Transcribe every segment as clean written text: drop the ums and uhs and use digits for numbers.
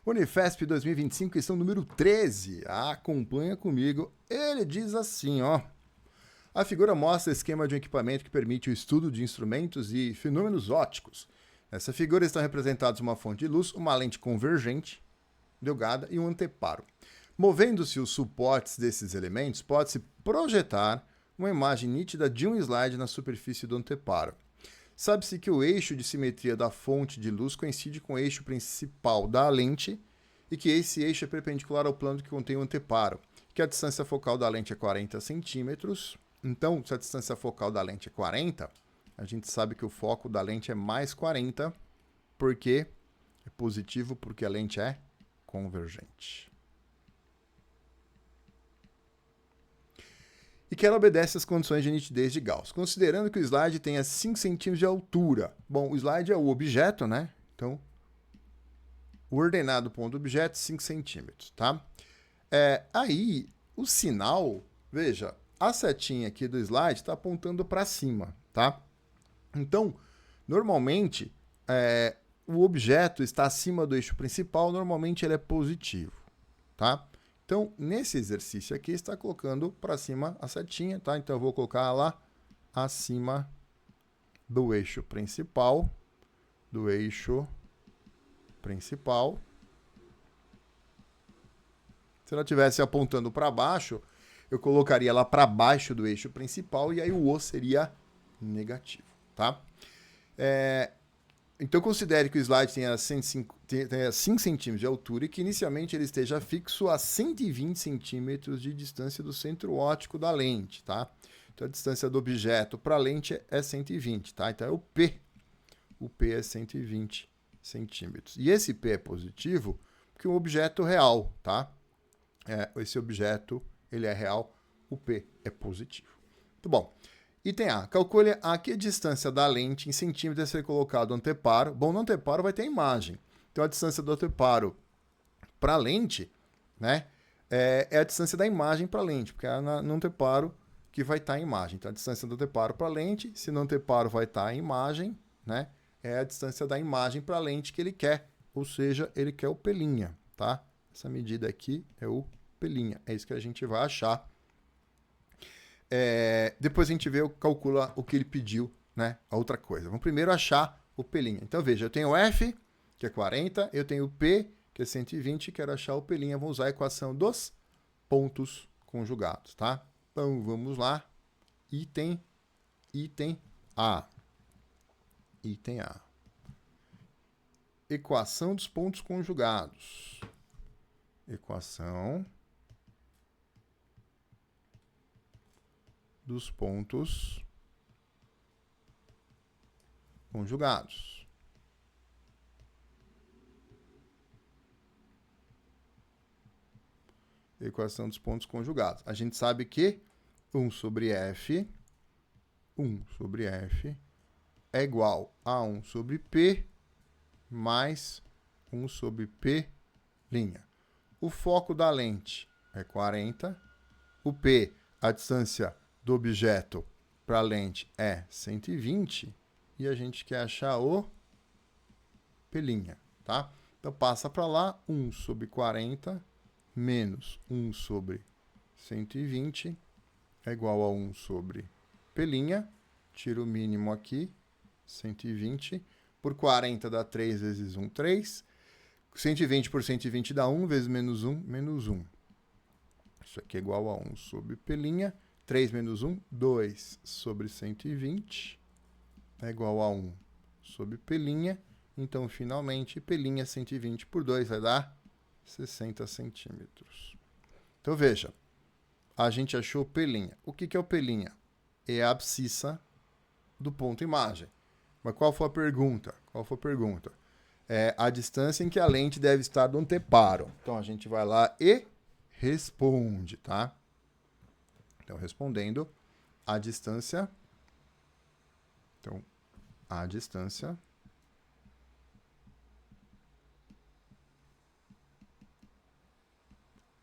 Unifesp 2025, questão número 13. Acompanha comigo. Ele diz assim, ó. A figura mostra o esquema de um equipamento que permite o estudo de instrumentos e fenômenos ópticos. Nessa figura estão representados uma fonte de luz, uma lente convergente, delgada e um anteparo. Movendo-se os suportes desses elementos, pode-se projetar uma imagem nítida de um slide na superfície do anteparo. Sabe-se que o eixo de simetria da fonte de luz coincide com o eixo principal da lente e que esse eixo é perpendicular ao plano que contém o anteparo, que a distância focal da lente é 40 centímetros. Então, se a distância focal da lente é 40, a gente sabe que o foco da lente é mais 40, porque é positivo, porque a lente é convergente. E que ela obedece às condições de nitidez de Gauss, considerando que o slide tenha 5 centímetros de altura. Bom, o slide é o objeto, né? Então, o ordenado ponto do objeto, 5 centímetros, tá? Aí, o sinal, veja, a setinha aqui do slide está apontando para cima, tá? Então, normalmente, o objeto está acima do eixo principal, normalmente ele é positivo, tá? Então, nesse exercício aqui, está colocando para cima a setinha, tá? Então, eu vou colocar lá acima do eixo principal, Se ela estivesse apontando para baixo, eu colocaria lá para baixo do eixo principal e aí o O seria negativo, tá? Então, considere que o slide tenha 5 centímetros de altura e que inicialmente ele esteja fixo a 120 centímetros de distância do centro óptico da lente, tá? Então, a distância do objeto para a lente é 120, tá? Então, é o P. O P é 120 centímetros. E esse P é positivo porque é um objeto real, tá? Esse objeto, ele é real, o P é positivo. Muito bom. Item A. Calcule a que distância da lente em centímetros a ser colocado o anteparo. Bom, no anteparo vai ter a imagem. Então, a distância do anteparo para a lente, né, é a distância da imagem para a lente, porque é no anteparo que vai estar a imagem. Então, a distância do anteparo para a lente, se no anteparo vai estar a imagem, né, é a distância da imagem para a lente que ele quer. Ou seja, ele quer o P', tá? Essa medida aqui é o P'. É isso que a gente vai achar. Depois a gente calcula o que ele pediu, né? A outra coisa. Vamos primeiro achar o P'. Então, veja, eu tenho F, que é 40, eu tenho P, que é 120, quero achar o P'. Vamos usar a equação dos pontos conjugados, tá? Então, vamos lá. Item A. Item A. Equação dos pontos conjugados. Equação dos pontos conjugados. Equação dos pontos conjugados. A gente sabe que 1 sobre F é igual a 1 sobre P mais 1 sobre P'. O foco da lente é 40. O P, a distância do objeto para a lente, é 120. E a gente quer achar o P', tá? Então, passa para lá, 1 sobre 40 menos 1 sobre 120 é igual a 1 sobre P'. Tira o mínimo aqui, 120. Por 40 dá 3 vezes 1, 3. 120 por 120 dá 1 vezes menos 1, menos 1. Isso aqui é igual a 1 sobre P'. 3 menos 1, 2 sobre 120. É igual a 1 sobre P'. Então, finalmente, P' 120 por 2 vai dar 60 centímetros. Então, veja. A gente achou o P'. O que é o P'? É a abscissa do ponto imagem. Mas qual foi a pergunta? É a distância em que a lente deve estar do anteparo. Então, a gente vai lá e responde, tá? Então, respondendo, a distância... Então, a distância...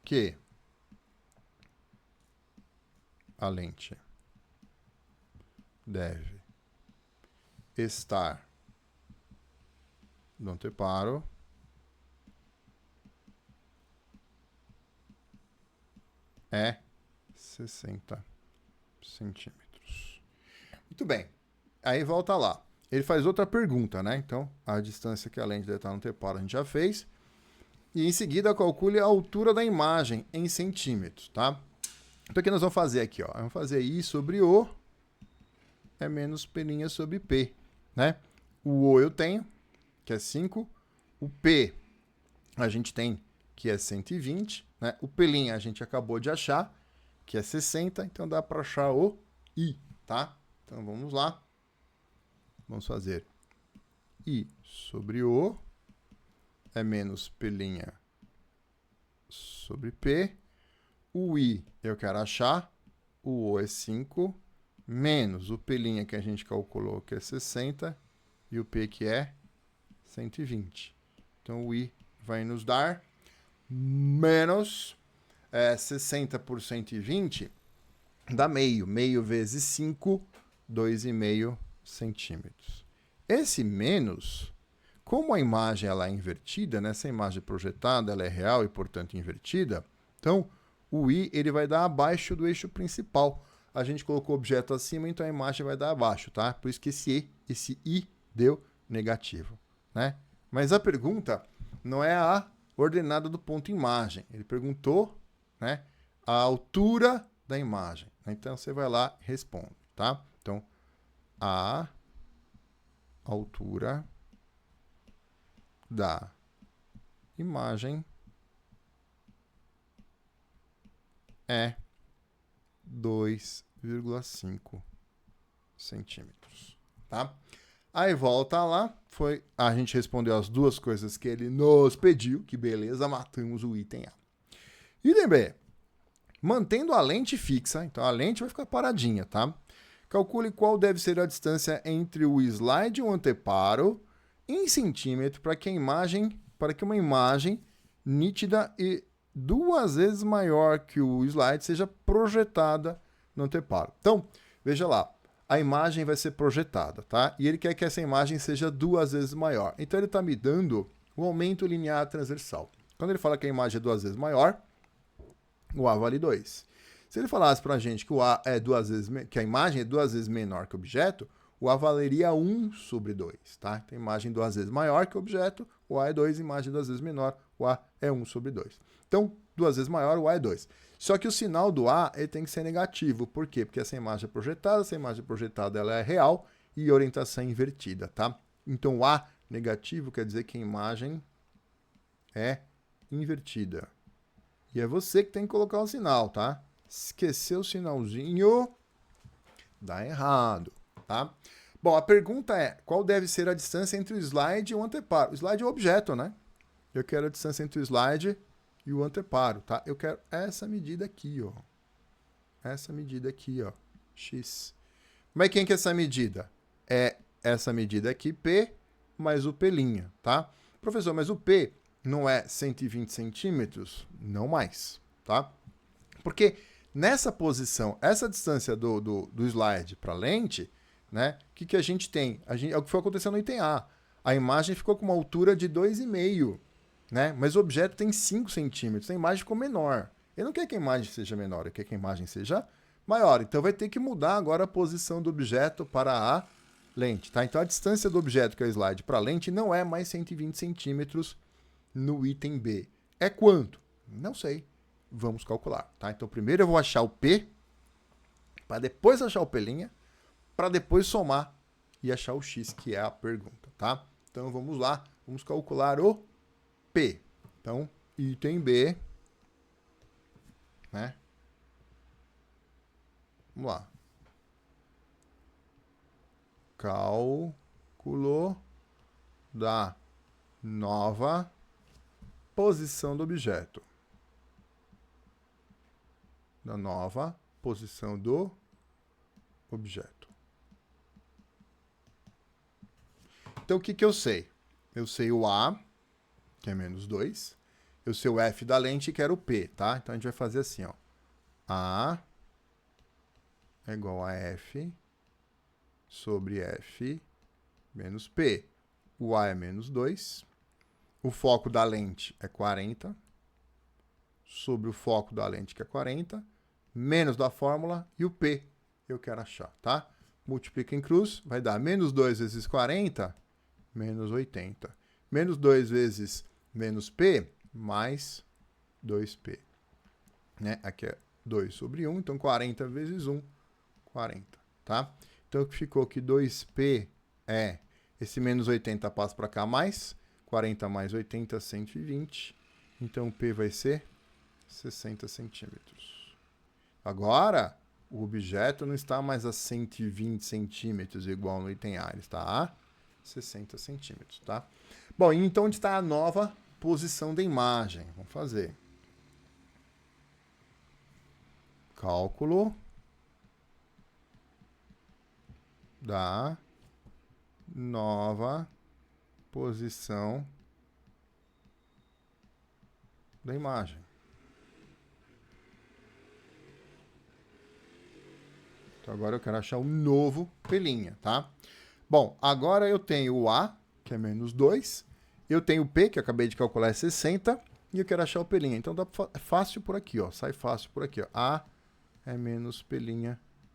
que a lente deve estar no anteparo é 60 centímetros. Muito bem. Aí volta lá. Ele faz outra pergunta, né? Então, a distância que a lente deve estar no anteparo a gente já fez. E em seguida, calcule a altura da imagem em centímetros, tá? Então, o que nós vamos fazer aqui, ó? Vamos fazer I sobre O é menos P' sobre P, né? O O eu tenho, que é 5. O P a gente tem, que é 120, né? O P' a gente acabou de achar, que é 60. Então, dá para achar o I, tá? Então, vamos lá. Vamos fazer I sobre O é menos P' sobre P. O I eu quero achar, o O é 5, menos o P' que a gente calculou, que é 60, e o P que é 120. Então, o I vai nos dar menos 60 por 120, dá meio. Meio vezes 5, 2,5 centímetros. Esse menos, como a imagem ela é invertida, né? Essa imagem projetada ela é real e, portanto, invertida, então o I ele vai dar abaixo do eixo principal. A gente colocou o objeto acima, então a imagem vai dar abaixo, tá? Por isso que esse I deu negativo, né? Mas a pergunta não é a ordenada do ponto imagem. Ele perguntou, né, a altura da imagem. Então, você vai lá e responde, tá? Então, a altura da imagem é 2,5 centímetros, tá? Aí volta lá, a gente respondeu as duas coisas que ele nos pediu, que beleza, matamos o item A. Item B, mantendo a lente fixa, então a lente vai ficar paradinha, tá? Calcule qual deve ser a distância entre o slide e o anteparo em centímetro para que uma imagem nítida e 2 vezes maior que o slide seja projetada no anteparo. Então, veja lá, a imagem vai ser projetada, tá? E ele quer que essa imagem seja 2 vezes maior. Então, ele está me dando o aumento linear transversal. Quando ele fala que a imagem é 2 vezes maior, o A vale 2. Se ele falasse para a gente que que a imagem é 2 vezes menor que o objeto, o A valeria 1 sobre 2, tá? Então, a imagem 2 vezes maior que o objeto, o A é 2, imagem 2 vezes menor, o A é 1 sobre 2. Então, 2 vezes maior, o A é 2. Só que o sinal do A ele tem que ser negativo. Por quê? Porque essa imagem é projetada ela é real e orientação invertida, tá? Então, o A negativo quer dizer que a imagem é invertida. E é você que tem que colocar o sinal, tá? Esqueceu o sinalzinho, dá errado, tá? Bom, a pergunta é, qual deve ser a distância entre o slide e o anteparo? O slide é o objeto, né? Eu quero a distância entre o slide e o anteparo, tá? Eu quero essa medida aqui, ó. Essa medida aqui, ó. X. Mas quem que é essa medida? É essa medida aqui, P, mais o P', tá? Professor, mas o P não é 120 centímetros? Não mais, tá? Porque nessa posição, essa distância do slide para a lente, né? O que a gente tem? É o que foi acontecendo no item A. A imagem ficou com uma altura de 2,5, né? Mas o objeto tem 5 centímetros. A imagem ficou menor. Ele não quer que a imagem seja menor, ele quer que a imagem seja maior. Então vai ter que mudar agora a posição do objeto para a lente, tá? Então a distância do objeto, que é o slide, para a lente não é mais 120 centímetros no item B. É quanto? Não sei. Vamos calcular, tá? Então primeiro eu vou achar o P, para depois achar o P', para depois somar e achar o X, que é a pergunta, tá? Então vamos lá, vamos calcular o P. Então, item B, né? Vamos lá. Cálculo da nova posição do objeto. Da nova posição do objeto. Então, o que eu sei? Eu sei o A, que é menos 2. Eu sei o F da lente, que era o P, tá? Então, a gente vai fazer assim, ó. A é igual a F sobre F menos P. O A é menos 2. O foco da lente é 40. Sobre o foco da lente, que é 40. menos da fórmula, e o P eu quero achar, tá? Multiplica em cruz, vai dar menos 2 vezes 40, menos 80. Menos 2 vezes menos P, mais 2P. Né? Aqui é 2 sobre 1, então 40 vezes 1, 40, tá? Então, o que ficou que 2P é, esse menos 80 passa para cá, mais 40 mais 80, 120. Então, o P vai ser 60 centímetros. Agora, o objeto não está mais a 120 centímetros, igual no item A, ele está a 60 centímetros, tá? Bom, então onde está a nova posição da imagem? Vamos fazer. Cálculo da nova posição da imagem. Então agora eu quero achar um novo P', tá? Bom, agora eu tenho o A, que é menos 2. Eu tenho o P, que eu acabei de calcular, é 60. E eu quero achar o P'. Então dá fácil por aqui, ó. Sai fácil por aqui, ó. A é menos P'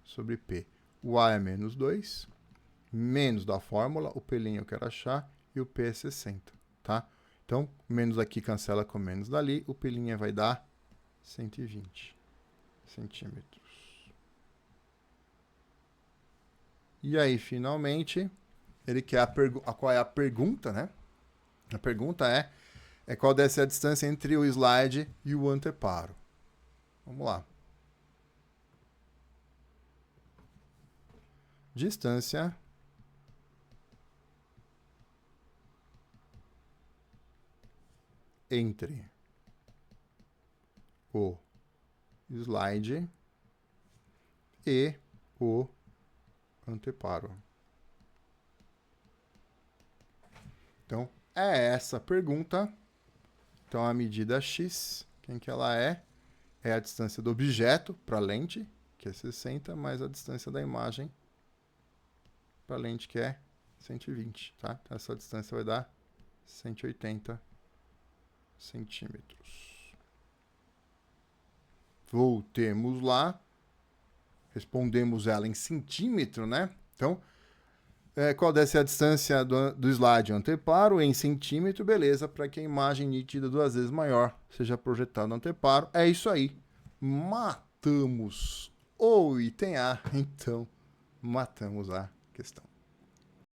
sobre P. O A é menos 2. Menos da fórmula, o P' eu quero achar. E o P é 60, tá? Então, menos aqui cancela com menos dali. O P' vai dar 120 centímetros. E aí, finalmente, ele quer qual é a pergunta, né? A pergunta é qual deve ser a distância entre o slide e o anteparo. Vamos lá. Distância entre o slide e o anteparo. Então, é essa a pergunta. Então, a medida x, quem que ela é? É a distância do objeto para a lente, que é 60, mais a distância da imagem para a lente, que é 120, tá? Então, essa distância vai dar 180 centímetros. Voltemos lá. Respondemos ela em centímetro, né? Então, qual deve ser a distância do slide ao anteparo em centímetro? Beleza, para que a imagem nítida 2 vezes maior seja projetada no anteparo. É isso aí. Matamos o item A, então matamos a questão.